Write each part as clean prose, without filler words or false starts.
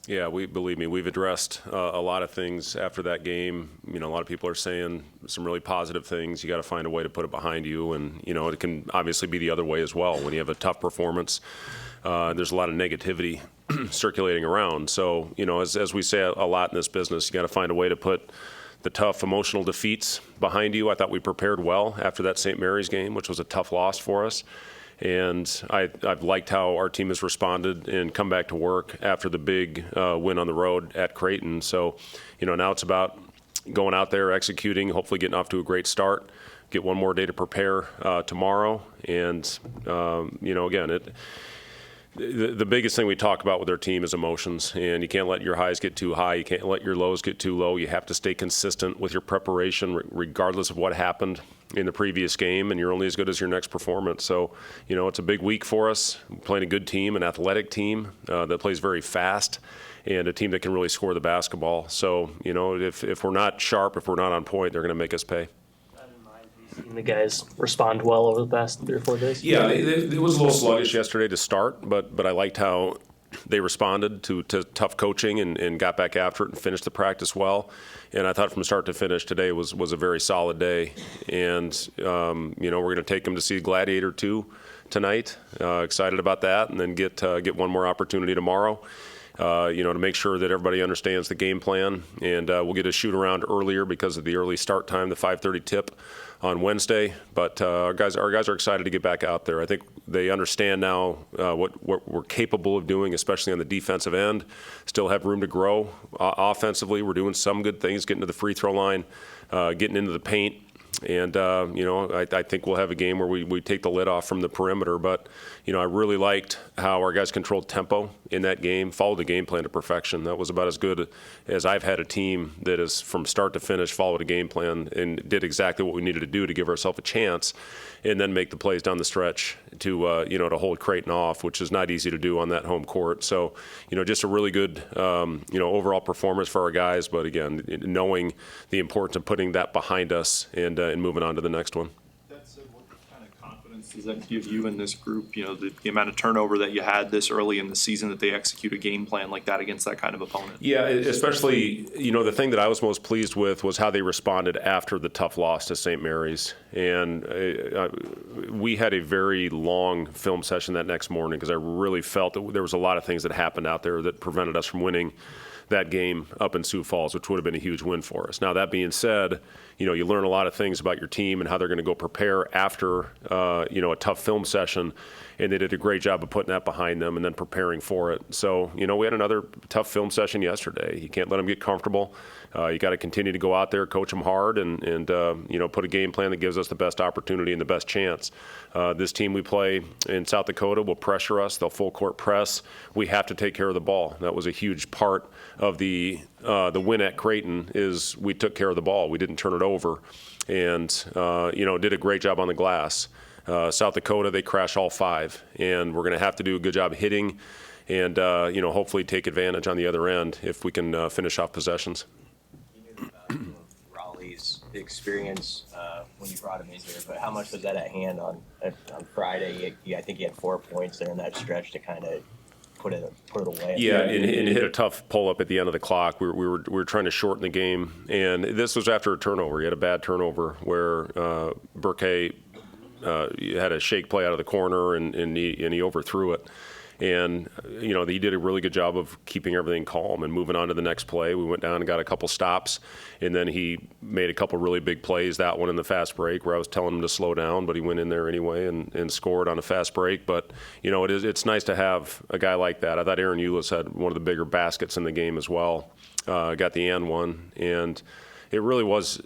Yeah, believe me, we've addressed a lot of things after that game. A lot of people are saying some really positive things. You got to find a way to put it behind you, and it can obviously be the other way as well. When you have a tough performance, there's a lot of negativity circulating around. So, as we say a lot in this business, you got to find a way to put the tough emotional defeats behind you. I thought we prepared well after that St. Mary's game, which was a tough loss for us. And I've liked how our team has responded and come back to work after the big win on the road at Creighton. So, now it's about going out there, executing, hopefully getting off to a great start, get one more day to prepare tomorrow. And, again, the biggest thing we talk about with our team is emotions, and you can't let your highs get too high. You can't let your lows get too low. You have to stay consistent with your preparation regardless of what happened in the previous game, and you're only as good as your next performance. So, it's a big week for us. We're playing a good team, an athletic team that plays very fast, and a team that can really score the basketball. So, if we're not sharp, if we're not on point, they're going to make us pay. Seen the guys respond well over the past 3 or 4 days? Yeah, it was a little sluggish yesterday to start, but I liked how they responded to tough coaching and got back after it and finished the practice well. And I thought from start to finish today was a very solid day. And, we're going to take them to see Gladiator 2 tonight. Excited about that, and then get one more opportunity tomorrow. To make sure that everybody understands the game plan. And we'll get a shoot around earlier because of the early start time, the 5:30 tip on Wednesday. But our guys are excited to get back out there. I think they understand now what we're capable of doing, especially on the defensive end. Still have room to grow. Offensively, we're doing some good things, getting to the free throw line, getting into the paint. And, I think we'll have a game where we take the lid off from the perimeter. But, I really liked how our guys controlled tempo in that game, followed the game plan to perfection. That was about as good as I've had a team that is from start to finish followed a game plan and did exactly what we needed to do to give ourselves a chance and then make the plays down the stretch to, to hold Creighton off, which is not easy to do on that home court. So, just a really good, overall performance for our guys. But, again, knowing the importance of putting that behind us and moving on to the next one. That said, what kind of confidence does that give you in this group? The amount of turnover that you had this early in the season, that they execute a game plan like that against that kind of opponent. Yeah, especially, the thing that I was most pleased with was how they responded after the tough loss to St. Mary's. And we had a very long film session that next morning because I really felt that there was a lot of things that happened out there that prevented us from winning that game up in Sioux Falls, which would have been a huge win for us. Now, that being said, you learn a lot of things about your team and how they're going to go prepare after, a tough film session, and they did a great job of putting that behind them and then preparing for it. So, we had another tough film session yesterday. You can't let them get comfortable. You got to continue to go out there, coach them hard, and put a game plan that gives us the best opportunity and the best chance. This team we play in South Dakota will pressure us. They'll full court press. We have to take care of the ball. That was a huge part of the win at Creighton is we took care of the ball. We didn't turn it over, and did a great job on the glass. South Dakota, they crash all 5, and we're going to have to do a good job hitting and hopefully take advantage on the other end if we can finish off possessions. Raleigh's experience when you brought him in here, but how much was that at hand on Friday? I think he had 4 points there in that stretch to kind of put it away. Yeah, and hit a tough pull-up at the end of the clock. We were trying to shorten the game, and this was after a turnover. He had a bad turnover where Burke had a shake play out of the corner, and he overthrew it. And, he did a really good job of keeping everything calm and moving on to the next play. We went down and got a couple stops, and then he made a couple really big plays, that one in the fast break where I was telling him to slow down, but he went in there anyway and scored on a fast break. But, it's nice to have a guy like that. I thought Aaron Eulis had one of the bigger baskets in the game as well, got the and one. And it really was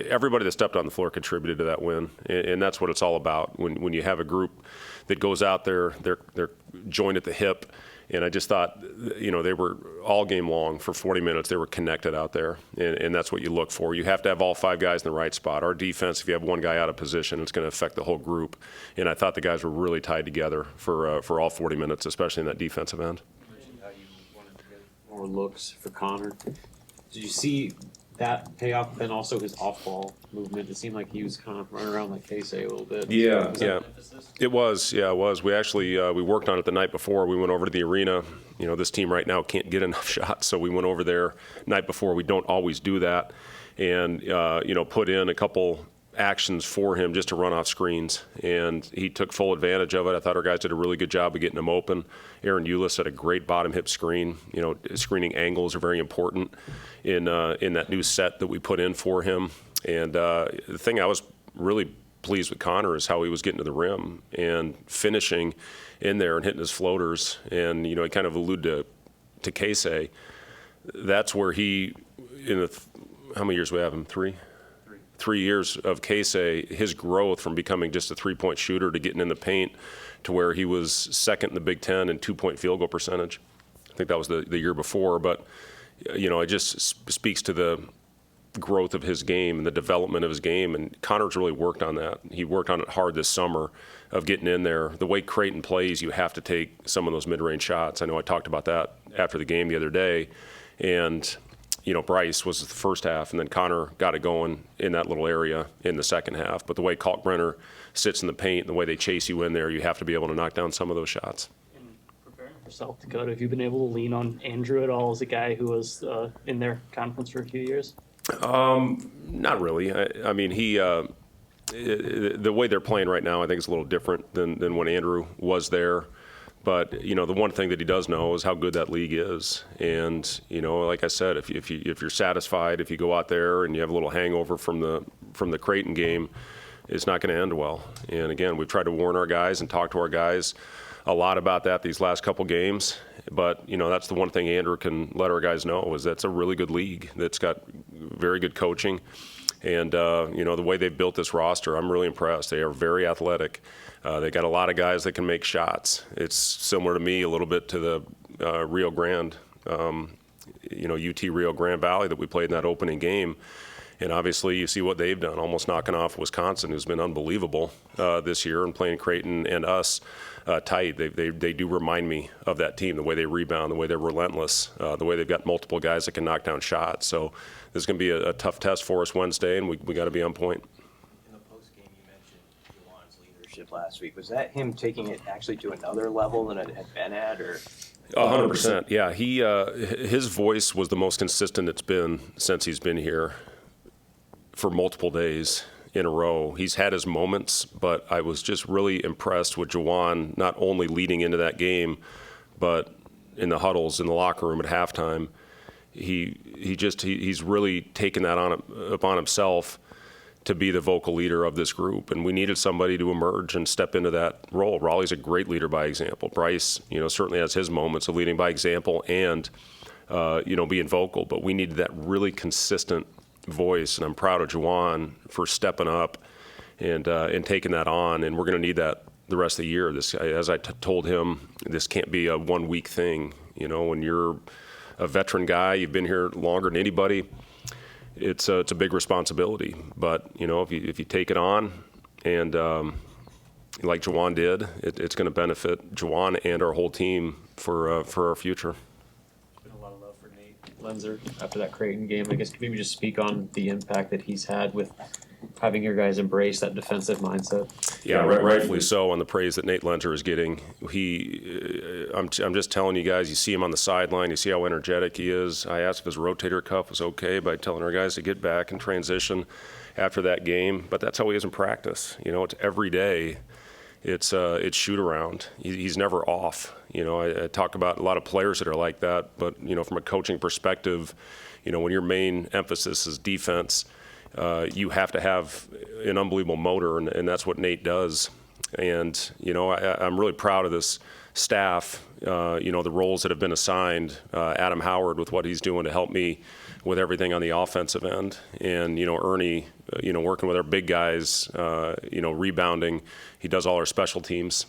everybody that stepped on the floor contributed to that win, and that's what it's all about. When you have a group that goes out there, they're joined at the hip, and I just thought, they were all game long for 40 minutes. They were connected out there, and that's what you look for. You have to have all 5 guys in the right spot. Our defense, if you have one guy out of position, it's going to affect the whole group, and I thought the guys were really tied together for all 40 minutes, especially in that defensive end. You mentioned how you wanted to get more looks for Connor. Did you see that payoff been also his off-ball movement? It seemed like he was kind of running around like Casey a little bit. Yeah, Was that yeah. an emphasis? It was, yeah, it was. We actually we worked on it the night before. We went over to the arena. You know, this team right now can't get enough shots, so we went over there night before. We don't always do that, and you know, put in a couple actions for him just to run off screens, and he took full advantage of it. I thought our guys did a really good job of getting him open. Aaron Eulis had a great bottom hip screen. You know, screening angles are very important in that new set that we put in for him. And the thing I was really pleased with Connor is how he was getting to the rim and finishing in there and hitting his floaters. And you know, he kind of alluded to Casey. That's where he, in the how many years we have him? 3 years of Casey, his growth from becoming just a three-point shooter to getting in the paint to where he was second in the Big Ten in two-point field goal percentage. I think that was the year before, but you know, it just speaks to the growth of his game and the development of his game, and Connor's really worked on that. He worked on it hard this summer of getting in there. The way Creighton plays, you have to take some of those mid-range shots. I know I talked about that after the game the other day, and you know, Bryce was the first half, and then Connor got it going in that little area in the second half. But the way Kalkbrenner sits in the paint and the way they chase you in there, you have to be able to knock down some of those shots. And preparing for South Dakota, have you been able to lean on Andrew at all as a guy who was in their conference for a few years? Not really. I mean, the way they're playing right now, I think is a little different than when Andrew was there. But you know, the one thing that he does know is how good that league is. And you know, like I said, if you're satisfied, if you go out there and you have a little hangover from the Creighton game, it's not going to end well. And again, we've tried to warn our guys and talk to our guys a lot about that these last couple games. But you know, that's the one thing Andrew can let our guys know is that's a really good league that's got very good coaching. And you know, the way they've built this roster, I'm really impressed. They are very athletic. They got a lot of guys that can make shots. It's similar to me a little bit to the Rio Grande, you know, UT Rio Grande Valley that we played in that opening game. And obviously, you see what they've done, almost knocking off Wisconsin, who's been unbelievable this year, and playing Creighton and us tight. They do remind me of that team, the way they rebound, the way they're relentless, the way they've got multiple guys that can knock down shots. So this is going to be a tough test for us Wednesday, and we got to be on point. In the post game, you mentioned Juwan's leadership last week. Was that him taking it actually to another level than it had been at, or? 100%. Yeah, his voice was the most consistent it's been since he's been here for multiple days in a row. He's had his moments, but I was just really impressed with Juwan, not only leading into that game, but in the huddles in the locker room at halftime. He's really taken that upon himself to be the vocal leader of this group, and we needed somebody to emerge and step into that role. Raleigh's a great leader by example. Bryce, you know, certainly has his moments of leading by example and you know, being vocal, but we needed that really consistent voice, and I'm proud of Juwan for stepping up and taking that on, and we're going to need that the rest of the year. As I told him, this can't be a 1 week thing. You know, when you're a veteran guy, you've been here longer than anybody, it's a big responsibility. But you know, if you take it on and like Juwan did, it's going to benefit Juwan and our whole team for our future. Been a lot of love for Nate Lenzer after that Creighton game. I guess maybe just speak on the impact that he's had with having your guys embrace that defensive mindset. Yeah, rightfully so on the praise that Nate Lenzer is getting. I'm just telling you guys, you see him on the sideline, you see how energetic he is. I asked if his rotator cuff was okay by telling our guys to get back and transition after that game, but that's how he is in practice. You know, it's every day. It's shoot around. He's never off. You know, I talk about a lot of players that are like that, but you know, from a coaching perspective, you know, when your main emphasis is defense, you have to have an unbelievable motor, and that's what Nate does. And you know, I'm really proud of this staff. You know, the roles that have been assigned. Adam Howard with what he's doing to help me with everything on the offensive end, and you know, Ernie, you know, working with our big guys, you know, rebounding. He does all our special teams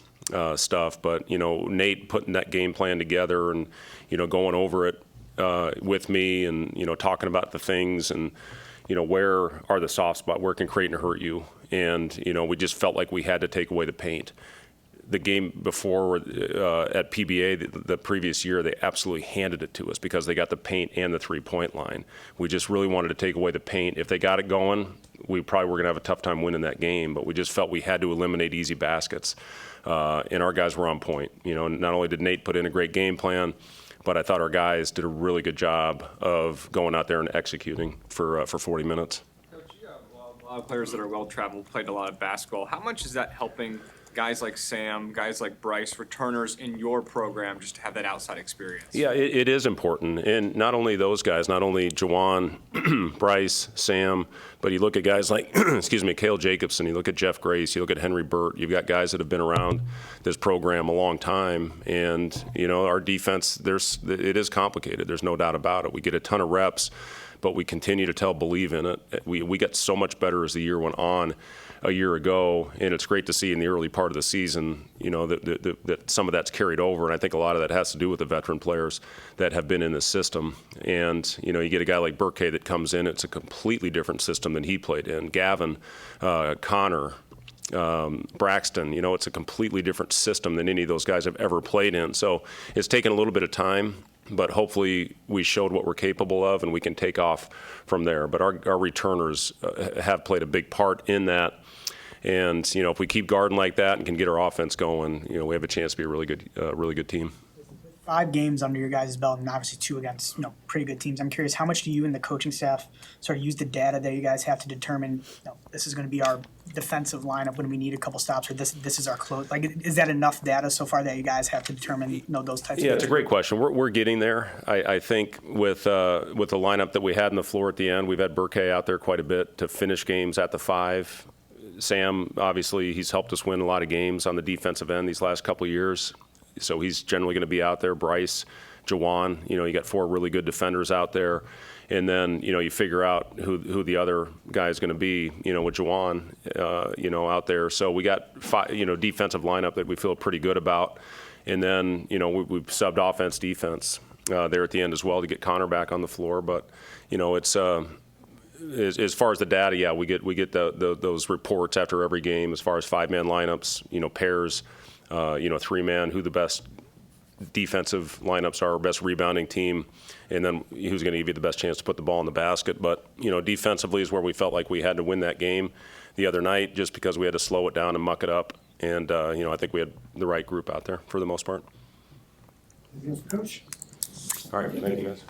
stuff, but you know, Nate putting that game plan together and you know, going over it with me, and you know, talking about the things and you know, where are the soft spots, where can Creighton hurt you, and you know, we just felt like we had to take away the paint. the game before at PBA the previous year, they absolutely handed it to us because they got the paint and the three-point line. We just really wanted to take away the paint. If they got it going, we probably were going to have a tough time winning that game, but we just felt we had to eliminate easy baskets. And our guys were on point. You know, not only did Nate put in a great game plan, but I thought our guys did a really good job of going out there and executing for 40 minutes. Coach, you have a lot of players that are well-traveled, played a lot of basketball. How much is that helping guys like Sam, guys like Bryce, returners in your program, just to have that outside experience? Yeah, it is important. And not only those guys, not only Jawan, Bryce, Sam, but you look at guys like, excuse me, Cale Jacobson, you look at Jeff Grace, you look at Henry Burt, you've got guys that have been around this program a long time. And, you know, our defense, it is complicated. There's no doubt about it. We get a ton of reps, but we continue to believe in it. We got so much better as the year went on a year ago, and it's great to see in the early part of the season, you know, that some of that's carried over, and I think a lot of that has to do with the veteran players that have been in the system. And, you know, you get a guy like Burke that comes in, it's a completely different system than he played in. Gavin, Connor, Braxton, you know, it's a completely different system than any of those guys have ever played in. So it's taken a little bit of time, but hopefully we showed what we're capable of and we can take off from there. But our returners have played a big part in that. And, you know, if we keep guarding like that and can get our offense going, you know, we have a chance to be a really good team. 5 games under your guys' belt, and obviously 2 against, you know, pretty good teams. I'm curious, how much do you and the coaching staff sort of use the data that you guys have to determine, you know, this is going to be our defensive lineup when we need a couple stops, or this is our close? Like, is that enough data so far that you guys have to determine, you know, those types? Yeah, of it's a great question. We're getting there. I think with the lineup that we had on the floor at the end, we've had Burke out there quite a bit to finish games at the 5. Sam, obviously, he's helped us win a lot of games on the defensive end these last couple of years. So he's generally going to be out there. Bryce, Jawan, you know, you got 4 really good defenders out there. And then, you know, you figure out who the other guy is going to be, you know, with Jawan, you know, out there. So we got 5, you know, defensive lineup that we feel pretty good about. And then, you know, we've subbed offense, defense there at the end as well to get Connor back on the floor. But, you know, it's as far as the data, yeah, we get those reports after every game as far as 5-man lineups, you know, pairs, you know, 3-man, who the best defensive lineups are, best rebounding team, and then who's going to give you the best chance to put the ball in the basket. But, you know, defensively is where we felt like we had to win that game the other night just because we had to slow it down and muck it up. And, you know, I think we had the right group out there for the most part. Coach? All right, thank you guys.